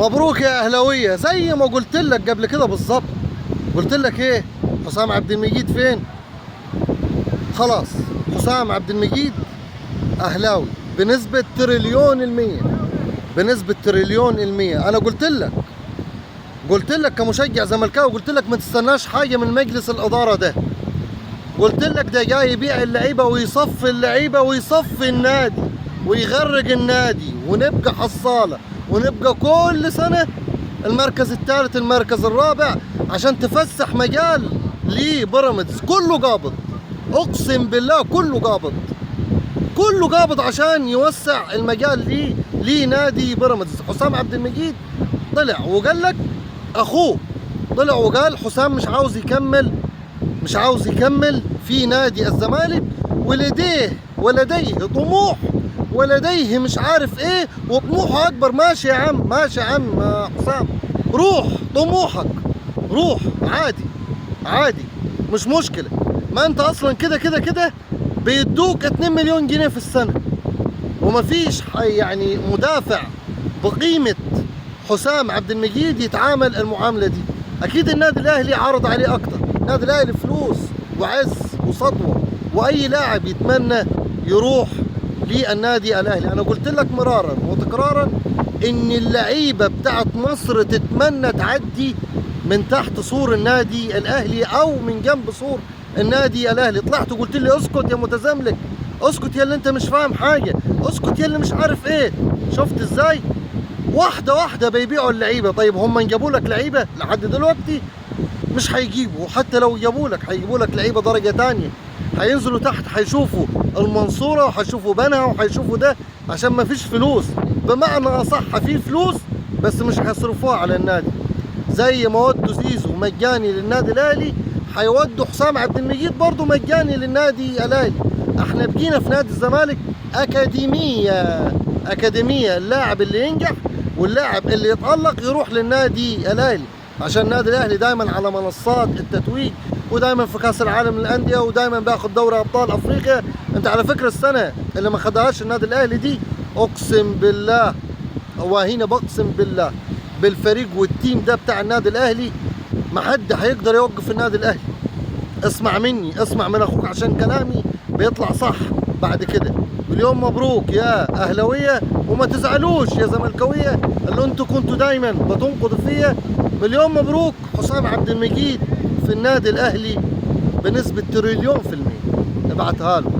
مبروك يا اهلاويه، زي ما قلت لك قبل كده بالظبط. قلت لك ايه؟ حسام عبد المجيد فين؟ خلاص، حسام عبد المجيد اهلاوي بنسبه تريليون المية، بنسبه تريليون المية. انا قلت لك كمشجع زملكاوي، قلت لك ما تستناش حاجه من مجلس الاداره ده. قلت لك ده جاي يبيع اللعيبه ويصفي اللعيبه ويصفي النادي ويغرق النادي، ونبقى حصاله، ونبقى كل سنه المركز الثالث المركز الرابع، عشان تفسح مجال لبيراميدز. كله قابض، اقسم بالله كله قابض، كله قابض عشان يوسع المجال لنادي بيراميدز. حسام عبد المجيد طلع وقال لك، اخوه طلع وقال حسام مش عاوز يكمل في نادي الزمالك، ولديه طموح، ولديه مش عارف ايه، وطموحه اكبر. ماشي يا عم، ماشي يا عم حسام، روح طموحك، روح عادي مش مشكلة. ما انت اصلا كده بيدوك 2 مليون جنيه في السنة، ومفيش يعني مدافع بقيمة حسام عبد المجيد يتعامل المعاملة دي. اكيد النادي الاهلي عرض عليه اكتر. النادي الاهلي فلوس وعز وسطوة، واي لاعب يتمنى يروح للنادي الاهلي. انا قلت لك مرارا وتكرارا ان اللعيبه بتاعت مصر تتمنى تعدي من تحت سور النادي الاهلي او من جنب سور النادي الاهلي. طلعت وقلت لي اسكت يا متزملك، اسكت يا اللي انت مش فاهم حاجه، اسكت يا اللي مش عارف ايه. شفت ازاي؟ واحده بيبيعوا اللعيبه. طيب هم جابوا لك لعيبه لحد دلوقتي؟ مش هيجيبوا. حتى لو جابوا لك هيجيبوا لك لعيبه درجه ثانيه، هينزلوا تحت هيشوفوا المنصوره وهيشوفوا بنها وهيشوفوا ده، عشان ما فيش فلوس. بمعنى اصح في فلوس بس مش هيصرفوها على النادي. زي ما ودوا زيزو مجاني للنادي الاهلي، هيودوا حسام عبد المجيد برضه مجاني للنادي الاهلي. احنا بقينا في نادي الزمالك اكاديميه. اللاعب اللي ينجح واللاعب اللي يتألق يروح للنادي الاهلي، عشان النادي الاهلي دايما على منصات التتويج، ودايما في كاس العالم للانديه، ودايما بياخد دوري ابطال افريقيا. انت على فكره السنه اللي ما خدهاش النادي الاهلي دي، اقسم بالله، وهنا بقسم بالله بالفريق والتيم ده بتاع النادي الاهلي، ما حد هيقدر يوقف النادي الاهلي. اسمع مني، اسمع من اخوك، عشان كلامي بيطلع صح بعد كده. مليون مبروك يا اهلاويه، وما تزعلوش يا زملكاويه اللي انتوا كنتوا دايما بتنقضوا فيا. مليون مبروك حسام عبد المجيد في النادي الاهلي بنسبه تريليون في المية. ابعتها له.